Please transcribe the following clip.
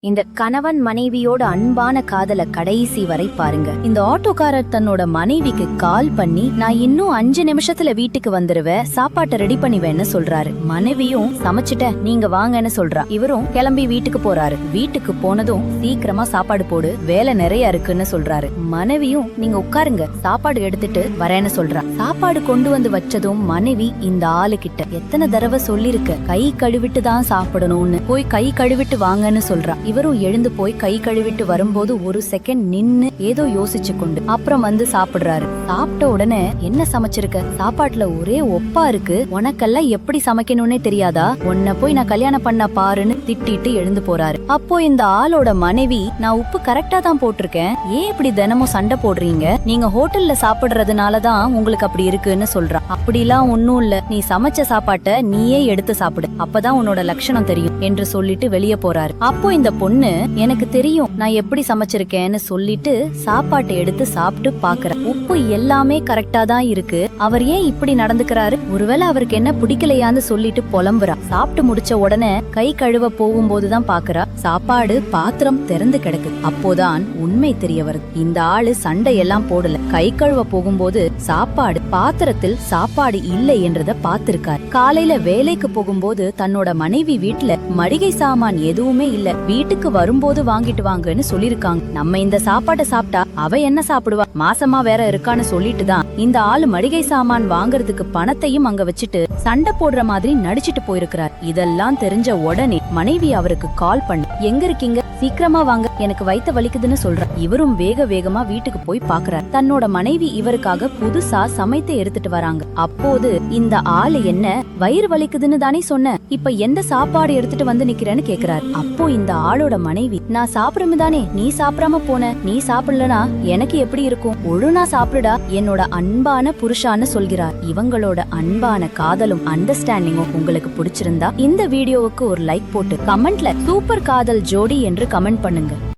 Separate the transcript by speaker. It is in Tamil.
Speaker 1: இந்த கணவன் மனைவியோட அன்பான காதல கடைசி வரை பாருங்க. இந்த ஆட்டோக்காரர் தன்னோட மனைவிக்கு கால் பண்ணி, நான் இன்னும் 5 நிமிஷத்துல வீட்டுக்கு வந்துருவேன், சாப்பாட்டை ரெடி பண்ணிவேன்னு சொல்றாரு. மனைவியும் சமைச்சிட்ட, நீங்க வாங்கன்னு சொல்றா. இவரும் கிளம்பி வீட்டுக்கு போறாரு. வீட்டுக்கு போனதும் சீக்கிரமா சாப்பாடு போடு, வேலை நிறைய இருக்குன்னு சொல்றாரு. மனைவியும் நீங்க உட்காருங்க, சாப்பாடு எடுத்துட்டு வரேன்னு சொல்றா. சாப்பாடு கொண்டு வந்து வச்சதும் மனைவி இந்த ஆளு கிட்ட எத்தனை தடவை சொல்லிருக்க, கை கழுவிட்டு தான் சாப்பிடணும்னு, போய் கை கழுவிட்டு வாங்கன்னு சொல்றா. இவரும் எழுந்து போய் கை கழுவிட்டு வரும்போது ஒரு செகண்ட் நின்னு ஏதோ யோசிச்சு கொண்டு அப்புறம் வந்து சாப்பிடுறாரு. சாப்பிட்ட உடனே, என்ன சமைச்சிருக்க, சாப்பாட்டுல ஒரே ஒப்பா இருக்கு, உனக்கெல்லாம் எப்படி சமைக்கணும்னே தெரியாதா, உன்னை போய் நான் கல்யாணம் பண்ண பாருன்னு திட்டிட்டு எழுந்து போறாரு. அப்போ இந்த ஆளோட மனைவி, நான் உப்பு கரெக்டா தான் போட்டிருக்கேன், ஏன் இப்படி தினமும் சண்டை போடுறீங்க, நீங்க ஹோட்டல்ல சாப்பிடுறதுனாலதான் உங்களுக்கு அப்படி இருக்குன்னு சொல்றா. அப்படிலாம் ஒன்னும் இல்ல, நீ சமைச்ச சாப்பாட்டை நீயே எடுத்து சாப்பிடு, அப்பதான் உன்னோட லட்சணம் தெரியும் என்று சொல்லிட்டு வெளியே போறாரு. அப்போ இந்த பொண்ணு, எனக்கு தெரியும் நான் எப்படி சமைச்சிருக்கேன்னு சொல்லிட்டு சாப்பாட்டை எடுத்து சாப்பிட்டு பாக்குற. உப்பு எல்லாமே கரெக்டா தான் இருக்கு, அவர் ஏன் இப்படி நடந்துக்கிறாரு, ஒருவேளை அவருக்கு என்ன பிடிக்கலையான்னு சொல்லிட்டு புலம்புறா. சாப்பிட்டு முடிச்ச உடனே கை கழுவ போகும்போதுதான் பாக்குறா, சாப்பாடு பாத்திரம் திறந்து கிடக்கு. அப்போதான் உண்மை தெரிய வருது, இந்த ஆளு சண்டையெல்லாம் போடல, கை கழுவ போகும்போது சாப்பாடு பாத்திரத்தில் சாப்பாடு இல்லை என்றத பாத்திருக்காரு. காலையில வேலைக்கு போகும்போது தன்னோட மனைவி வீட்டுல மளிகை சாமான் எதுவுமே இல்ல, வீட்டுக்கு வரும்போது வாங்கிட்டு வாங்கன்னு சொல்லிருக்காங்க. நம்ம இந்த சாப்பாட்டை சாப்பிட்டா அவ என்ன சாப்பிடுவா, மாசமா வேற இருக்கான்னு சொல்லிட்டு தான் இந்த ஆளு மளிகை சாமான் வாங்குறதுக்கு பணத்தையும் அங்க வச்சுட்டு சண்டை போடுற மாதிரி நடிச்சிட்டு போயிருக்கிறார். இதெல்லாம் தெரிஞ்ச உடனே மனைவி அவருக்கு கால் பண்ணி, எங்க இருக்கீங்க, சீக்கிரமா வாங்க, எனக்கு வயித்த வலிக்குதுன்னு சொல்ற. இவரும் வேக வேகமா வீட்டுக்கு போய் பாக்குறார். தன்னோட மனைவி இவருக்காக புதுசா சமைத்து எடுத்துட்டு வராங்க. அப்போது இந்த ஆளு, என்ன வயிறு வலிக்குதுன்னு தானே சொன்ன, இப்ப எந்த சாப்பாடு எடுத்துட்டு வந்து நிக்கிறேன்னு கேக்குறாரு. அப்போ இந்த ஆளோட மனைவி, நான் சாப்பிடாம தானே நீ சாப்பிடாம போன, நீ சாப்பிடலனா எனக்கு எப்படி இருக்கும், ஒழுங்கா சாப்பிடுடா, என்னோட அன்பான புருஷான்னு சொல்கிறார். இவங்களோட அன்பான காதலும் அண்டர்ஸ்டாண்டிங்கும் உங்களுக்கு பிடிச்சிருந்தா இந்த வீடியோவுக்கு ஒரு லைக் போட்டு கமெண்ட்ல சூப்பர் காதல் ஜோடி என்று கமெண்ட் பண்ணுங்க.